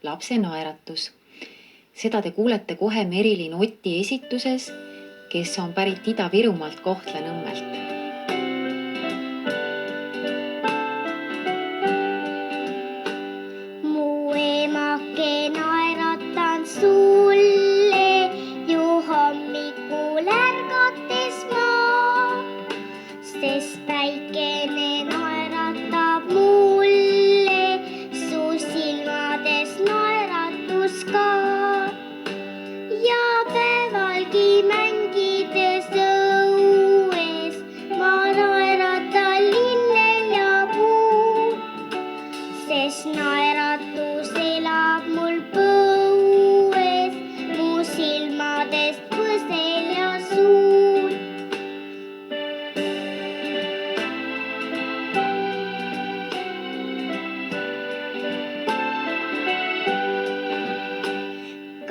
lapse naeratus. Seda te kuulete kohe Merilin Oti esituses, kes on pärit Ida-Virumaalt Kohtla-Nõmmelt. Mu emake naeratan sulle ju hommikul ärgates ma, sest päikene naeratab mulle, su silmades naeratus ka. Ja päevalgi mängides õues ma naeratan linnel ja puul, sest naeratus elab mul põues, mu silmadest põsel ja suul.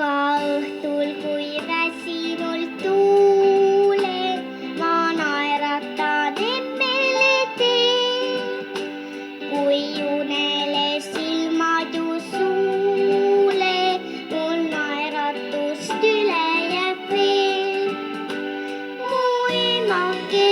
Ka õhtul, kui väsinult tuulen, ma naeratan emmele teen, kui unele silmad ju suule, mul naeratust üle jääb veel. Mu emake